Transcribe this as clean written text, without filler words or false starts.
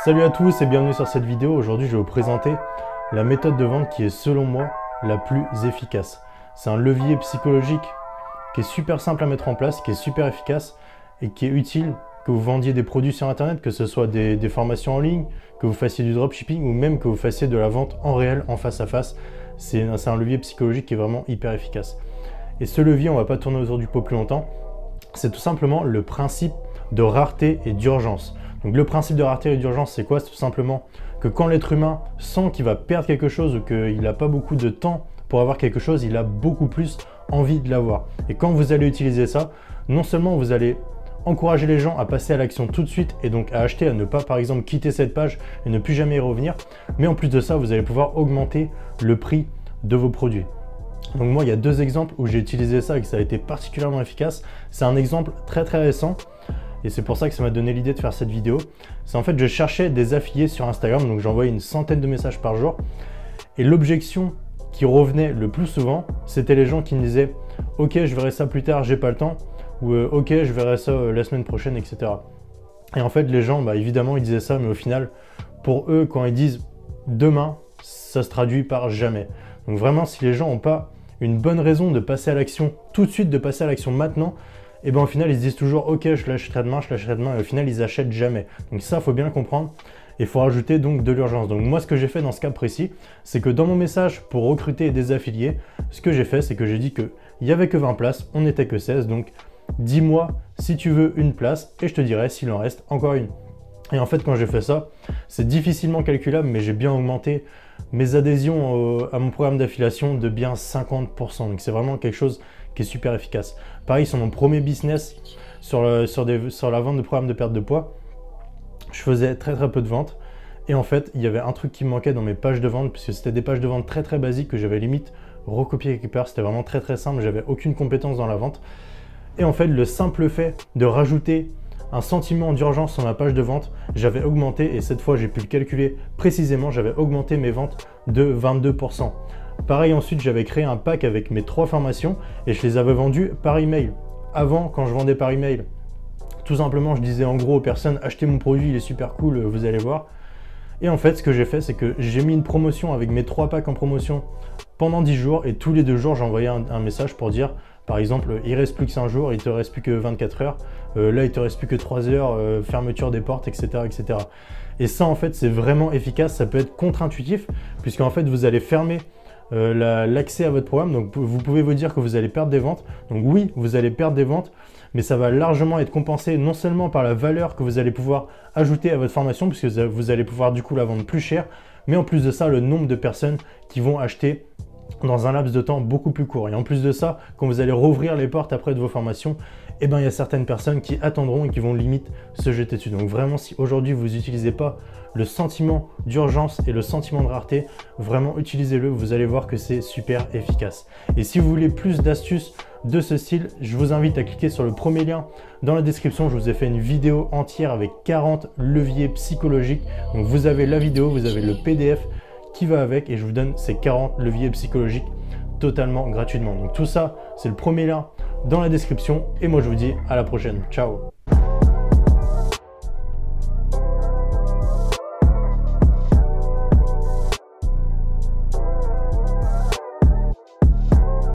Salut à tous et bienvenue sur cette vidéo. Aujourd'hui, je vais vous présenter la méthode de vente qui est selon moi la plus efficace. C'est un levier psychologique qui est super simple à mettre en place, qui est super efficace et qui est utile que vous vendiez des produits sur internet, que ce soit des formations en ligne, que vous fassiez du dropshipping ou même que vous fassiez de la vente en réel, en face à face. C'est un levier psychologique qui est vraiment hyper efficace. Et ce levier, on ne va pas tourner autour du pot plus longtemps. C'est tout simplement le principe de rareté et d'urgence. Donc le principe de rareté et d'urgence, c'est quoi? C'est tout simplement que quand l'être humain sent qu'il va perdre quelque chose ou qu'il n'a pas beaucoup de temps pour avoir quelque chose, il a beaucoup plus envie de l'avoir. Et quand vous allez utiliser ça, non seulement vous allez encourager les gens à passer à l'action tout de suite et donc à acheter, à ne pas par exemple quitter cette page et ne plus jamais y revenir, mais en plus de ça, vous allez pouvoir augmenter le prix de vos produits. Donc moi, il y a deux exemples où j'ai utilisé ça et que ça a été particulièrement efficace. C'est un exemple très récent. Et c'est pour ça que ça m'a donné l'idée de faire cette vidéo. C'est en fait, je cherchais des affiliés sur Instagram, donc j'envoyais une centaine de messages par jour. Et l'objection qui revenait le plus souvent, c'était les gens qui me disaient « Ok, je verrai ça plus tard, j'ai pas le temps » ou « Ok, je verrai ça la semaine prochaine, etc. » Et en fait, les gens, évidemment, ils disaient ça, mais au final, pour eux, quand ils disent « demain », ça se traduit par « jamais ». Donc vraiment, si les gens n'ont pas une bonne raison de passer à l'action tout de suite, de passer à l'action maintenant, et bien au final ils se disent toujours ok, je l'achèterai demain, et au final ils achètent jamais. Donc ça, il faut bien le comprendre et il faut rajouter donc de l'urgence. Donc moi, ce que j'ai fait dans ce cas précis, c'est que dans mon message pour recruter des affiliés, ce que j'ai fait, c'est que j'ai dit qu'il n'y avait que 20 places, on n'était que 16, donc dis-moi si tu veux une place et je te dirai s'il en reste encore une. Et en fait, quand j'ai fait ça, c'est difficilement calculable, mais j'ai bien augmenté mes adhésions à mon programme d'affiliation de bien 50%. Donc c'est vraiment quelque chose qui est super efficace. Pareil, sur mon premier business, sur la vente de programmes de perte de poids, je faisais très peu de ventes. Et en fait, il y avait un truc qui me manquait dans mes pages de vente, puisque c'était des pages de vente très basiques que j'avais limite recopié quelque part. C'était vraiment très simple, j'avais aucune compétence dans la vente. Et en fait, le simple fait de rajouter un sentiment d'urgence sur ma page de vente, j'avais augmenté, et cette fois j'ai pu le calculer précisément, j'avais augmenté mes ventes de 22%. Pareil, ensuite j'avais créé un pack avec mes 3 formations et je les avais vendues par email. Avant, quand je vendais par email, tout simplement je disais en gros aux personnes achetez mon produit, il est super cool, vous allez voir. Et en fait, ce que j'ai fait, c'est que j'ai mis une promotion avec mes 3 packs en promotion pendant 10 jours et tous les 2 jours j'envoyais un message pour dire par exemple, il reste plus que 5 jours, il te reste plus que 24 heures, là il te reste plus que 3 heures, fermeture des portes, etc. etc. Et ça en fait c'est vraiment efficace, ça peut être contre-intuitif puisqu'en fait vous allez fermer l'accès à votre programme, donc vous pouvez vous dire que vous allez perdre des ventes. Donc oui, vous allez perdre des ventes, mais ça va largement être compensé non seulement par la valeur que vous allez pouvoir ajouter à votre formation, puisque vous allez pouvoir du coup la vendre plus cher, mais en plus de ça, le nombre de personnes qui vont acheter dans un laps de temps beaucoup plus court. Et en plus de ça, quand vous allez rouvrir les portes après de vos formations, eh ben, il y a certaines personnes qui attendront et qui vont limite se jeter dessus. Donc vraiment, si aujourd'hui vous n'utilisez pas le sentiment d'urgence et le sentiment de rareté, vraiment utilisez-le, vous allez voir que c'est super efficace. Et si vous voulez plus d'astuces de ce style, je vous invite à cliquer sur le premier lien dans la description. Je vous ai fait une vidéo entière avec 40 leviers psychologiques. Donc vous avez la vidéo, vous avez le PDF qui va avec et je vous donne ces 40 leviers psychologiques totalement gratuitement. Donc tout ça, c'est le premier lien dans la description et moi je vous dis à la prochaine. Ciao!